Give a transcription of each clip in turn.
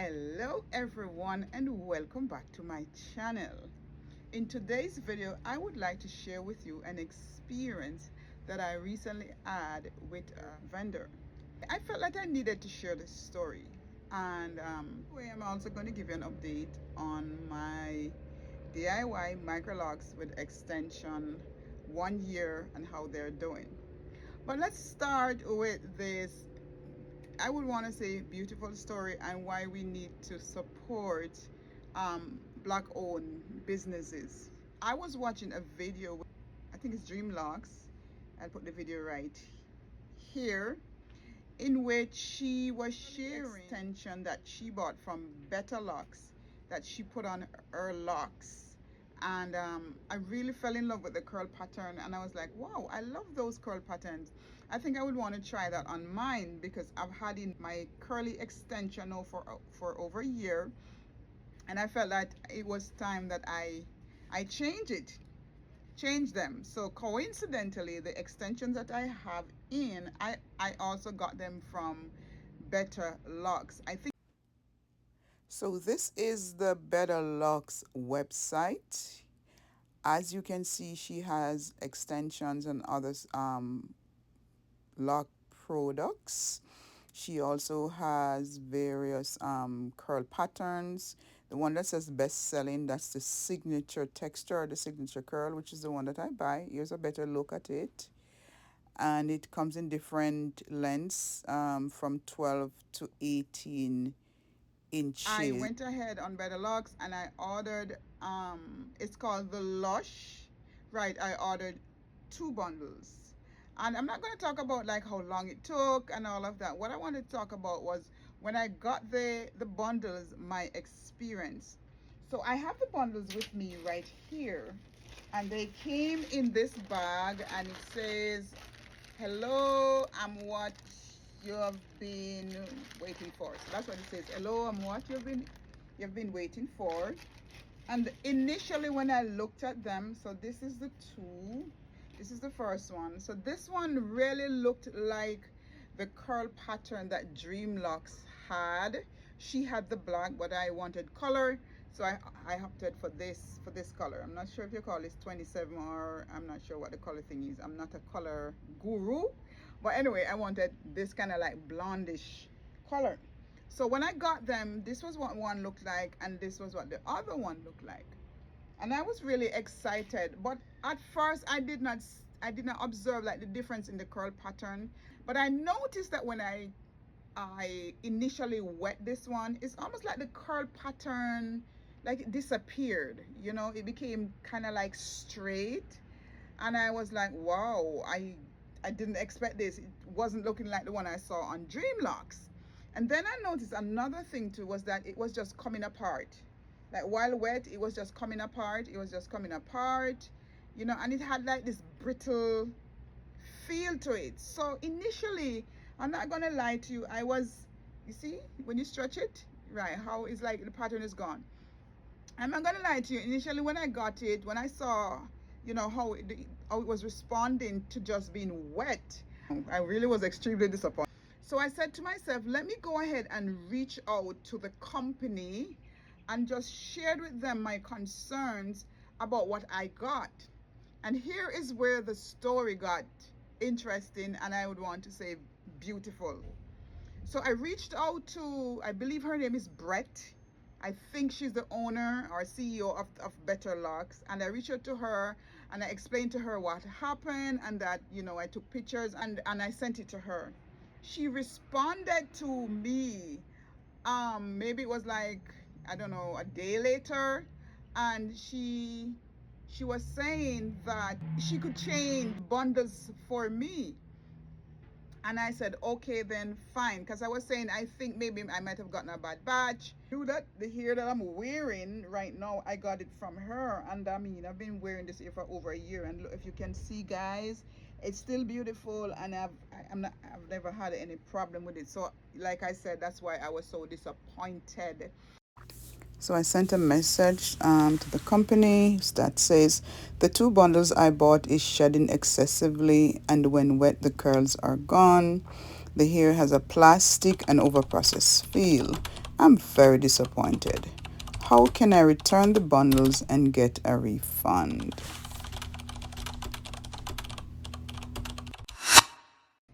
Hello everyone and welcome back to my channel. In today's video I would like to share with you an experience that I recently had with a vendor. I felt like I needed to share this story, and I'm also going to give you an update on my DIY micro locks with extension 1 year and how they're doing. But let's start with this, I would want to say, beautiful story and why we need to support black owned businesses. I was watching a video, I think it's Dream Locs, I'll put the video right here, in which she was sharing extension that she bought from Better Locks that she put on her locks. And I really fell in love with the curl pattern, and I was like, wow, I love those curl patterns. I think I would want to try that on mine because I've had in my curly extension now for over a year, and I felt that it was time that I change them. So coincidentally, the extensions that I have in, I also got them from Better Locks. I think so. This is the Better Locks website. As you can see, she has extensions and other lock products. She also has various curl patterns. The one that says best selling, that's the signature texture, or the signature curl, which is the one that I buy. Here's a better look at it. And it comes in different lengths, from 12 to 18 inches. I went ahead on Better Locks and I ordered, it's called the Lush. Right, I ordered 2 bundles. And I'm not going to talk about like how long it took and all of that. What I wanted to talk about was when I got the bundles, my experience. So I have the bundles with me right here, and they came in this bag, and it says, hello, I'm what you have been waiting for. So that's what it says. Hello, I'm what you've been waiting for. And initially when I looked at them, so this is the 2. This is the first one. So this one really looked like the curl pattern that Dream Locs had. She had the black, but I wanted color, so I opted for this color. I'm not sure if you call this 27, or I'm not sure what the color thing is. I'm not a color guru, but anyway, I wanted this kind of like blondish color. So when I got them, this was what one looked like, and this was what the other one looked like. And I was really excited, but at first I did not observe like the difference in the curl pattern. But I noticed that when I initially wet this one, it's almost like the curl pattern, like it disappeared, you know, it became kind of like straight. And I was like, wow, I didn't expect this. It wasn't looking like the one I saw on Dream Locs. And then I noticed another thing too, was that it was just coming apart. Like while wet, it was just coming apart. It was just coming apart, you know, and it had like this brittle feel to it. So initially, I'm not gonna lie to you, I was, you see, when you stretch it, right, how it's like the pattern is gone. I'm not gonna lie to you, initially when I got it, when I saw, you know, how it was responding to just being wet, I really was extremely disappointed. So I said to myself, let me go ahead and reach out to the company and just shared with them my concerns about what I got. And here is where the story got interesting, and I would want to say beautiful. So I reached out to, I believe her name is Brett. I think she's the owner or CEO of Better Locks. And I reached out to her and I explained to her what happened, and that, you know, I took pictures and I sent it to her. She responded to me, maybe it was like, I don't know, a day later, and she was saying that she could change bundles for me. And I said, okay, then fine, because I was saying I think maybe I might have gotten a bad batch. Do that, the hair that I'm wearing right now, I got it from her, and I mean, I've been wearing this hair for over a year, and look, if you can see, guys, it's still beautiful, and I've never had any problem with it. So like I said, that's why I was so disappointed. So I sent a message to the company that says the 2 bundles I bought is shedding excessively, and when wet the curls are gone. The hair has a plastic and overprocessed feel. I'm very disappointed. How can I return the bundles and get a refund?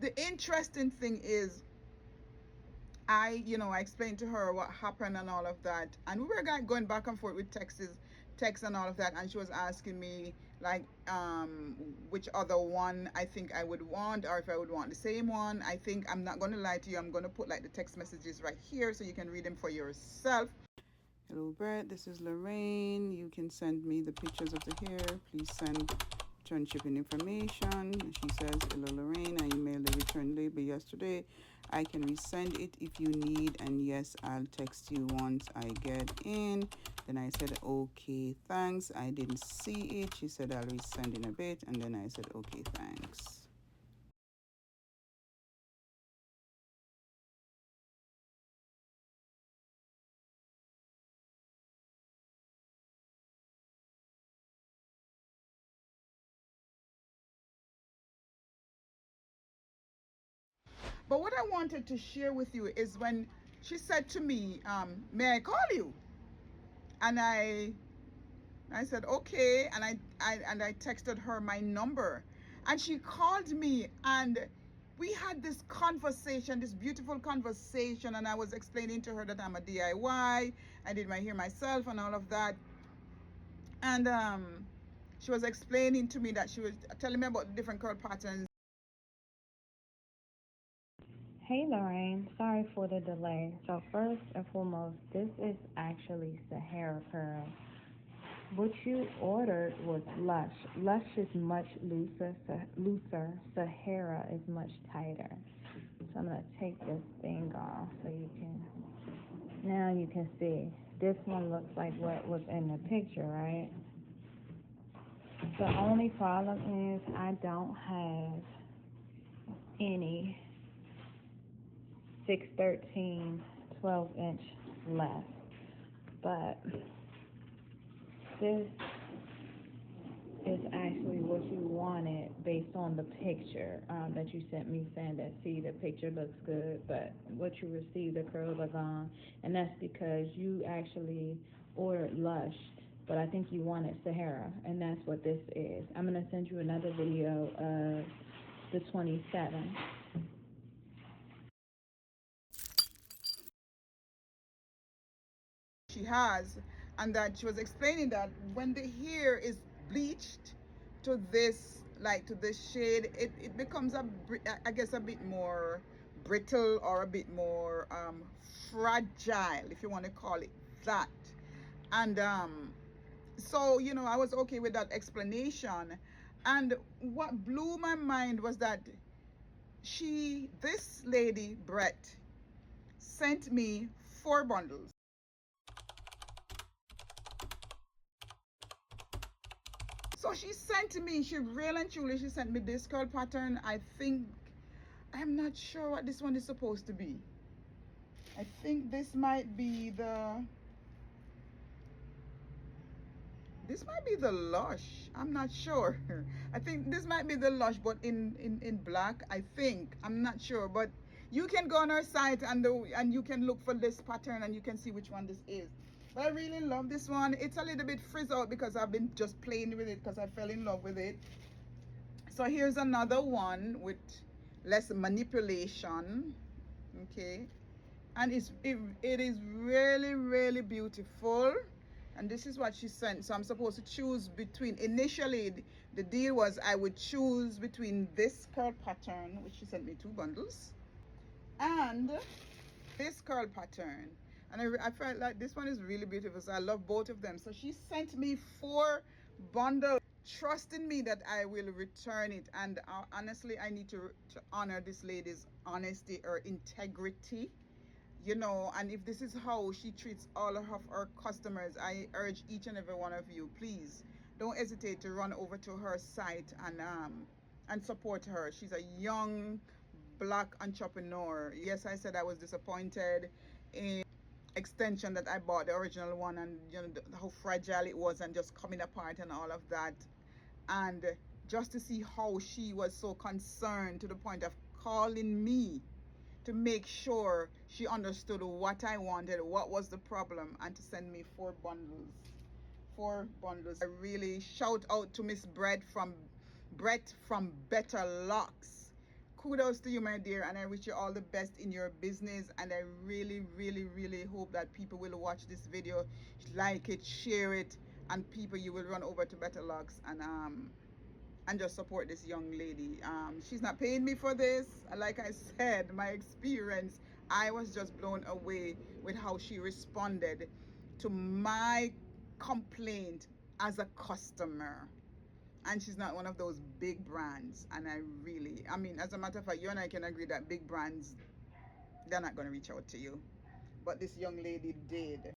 The interesting thing is, I explained to her what happened and all of that, and we were going back and forth with texts and all of that, and she was asking me like which other one I think I would want, or if I would want the same one. I think, I'm not going to lie to you, I'm going to put like the text messages right here so you can read them for yourself. Hello, Brett. This is Lorraine. You can send me the pictures of the hair. Please send return shipping information. She says, hello, Lorraine. I emailed the return label yesterday. I can resend it if you need. And yes, I'll text you once I get in. Then I said, okay, thanks. I didn't see it. She said, I'll resend in a bit. And then I said, okay, thanks. But what I wanted to share with you is when she said to me, may I call you? And I said, okay. And I texted her my number. And she called me, and we had this conversation, this beautiful conversation. And I was explaining to her that I'm a DIY. I did my hair myself and all of that. And she was explaining to me that she was telling me about the different curl patterns. Hey Lorraine, sorry for the delay. So first and foremost, this is actually Sahara Pearl. What you ordered was Lush. Lush is much looser. Sahara is much tighter. So I'm gonna take this thing off so now you can see. This one looks like what was in the picture, right? The only problem is I don't have any 613 12-inch left. But this is actually what you wanted based on the picture that you sent me, saying that, see, the picture looks good, but what you received, the curls are gone. And that's because you actually ordered Lush, but I think you wanted Sahara, and that's what this is. I'm going to send you another video of the 27. She has, and that she was explaining that when the hair is bleached to this, like to this shade, it becomes I guess a bit more brittle, or a bit more fragile, if you want to call it that. And so I was okay with that explanation. And what blew my mind was that this lady Brett sent me 4 bundles. So she sent me, she really and truly, she sent me this curl pattern. I think, I'm not sure what this one is supposed to be. I think this might be the Lush. I'm not sure. I think this might be the Lush, but in black, I think. I'm not sure. But you can go on our site, and you can look for this pattern, and you can see which one this is. But I really love this one. It's a little bit frizz out because I've been just playing with it because I fell in love with it. So here's another one with less manipulation. Okay, and it is really, really beautiful. And this is what she sent. So I'm supposed to choose between, initially the deal was I would choose between this curl pattern, which she sent me 2 bundles, and this curl pattern. And I felt like this one is really beautiful, so I love both of them. So she sent me 4 bundles, trusting me that I will return it. And honestly, I need to honor this lady's honesty or integrity. And if this is how she treats all of her customers, I urge each and every one of you, please don't hesitate to run over to her site and support her. She's a young black entrepreneur. Yes, I said I was disappointed in extension that I bought, the original one, and how fragile it was and just coming apart and all of that. And just to see how she was so concerned to the point of calling me to make sure she understood what I wanted, what was the problem, and to send me 4 bundles. 4 bundles. I really shout out to Miss Brett from Better Locks. Kudos to you, my dear, and I wish you all the best in your business. And I really, really, really hope that people will watch this video, like it, share it, and people, you will run over to Better Locks and just support this young lady. She's not paying me for this. Like I said, my experience, I was just blown away with how she responded to my complaint as a customer. And she's not one of those big brands. And I mean, as a matter of fact, you and I can agree that big brands, they're not going to reach out to you. But this young lady did.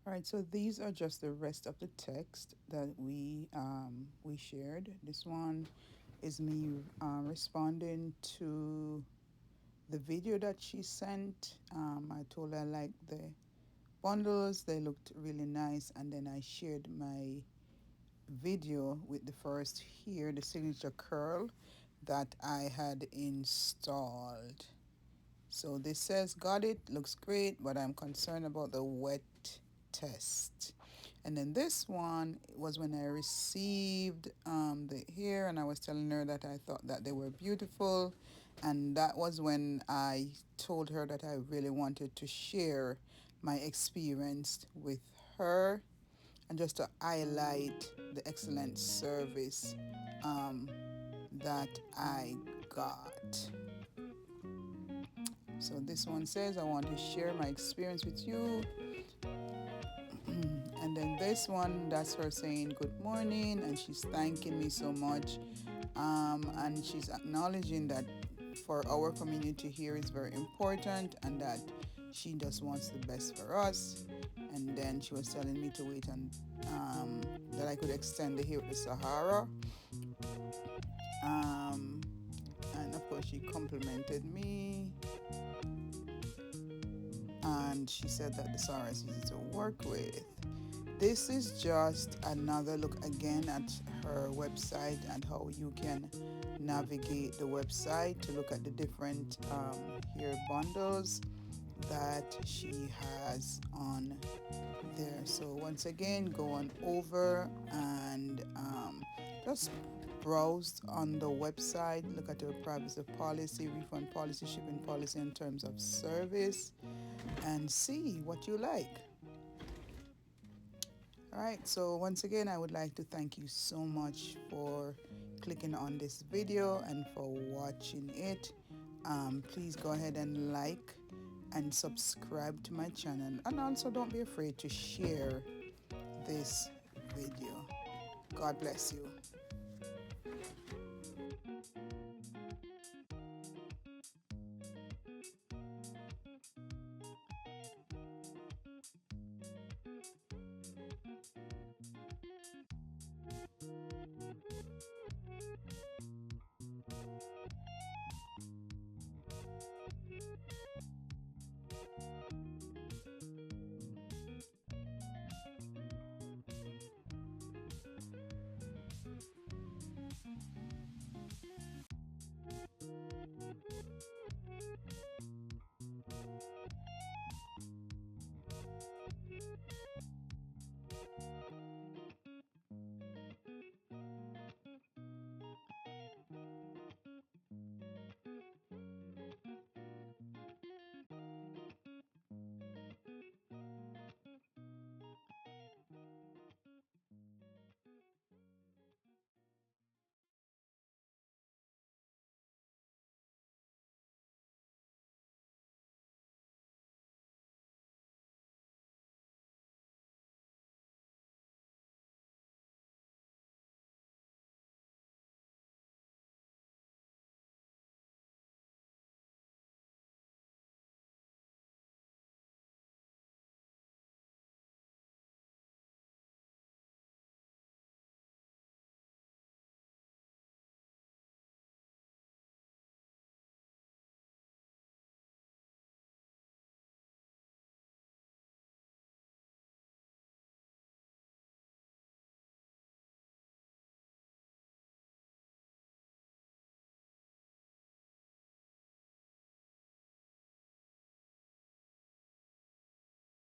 All right, so these are just the rest of the text that we shared. This one is me responding to the video that she sent. I told her I liked the bundles; they looked really nice, and then I shared my video with the first here, the signature curl that I had installed. So this says, got it, looks great, but I'm concerned about the wet test. And then this one was when I received the hair, and I was telling her that I thought that they were beautiful. And that was when I told her that I really wanted to share my experience with her and just to highlight the excellent service that I got. So this one says, I want to share my experience with you. And then this one, that's her saying good morning, and she's thanking me so much. And she's acknowledging that for our community here is very important and that she just wants the best for us. And then she was telling me to wait and that I could extend the hair to Sahara. And of course, she complimented me. And she said that the Sahara is easy to work with. This is just another look again at her website and how you can navigate the website to look at the different hair bundles that she has on there. So once again, go on over and just browse on the website, look at the privacy policy, refund policy, shipping policy in terms of service, and see what you like. All right, so once again, I would like to thank you so much for clicking on this video and for watching it. Please go ahead and like and subscribe to my channel, and also don't be afraid to share this video. God bless you.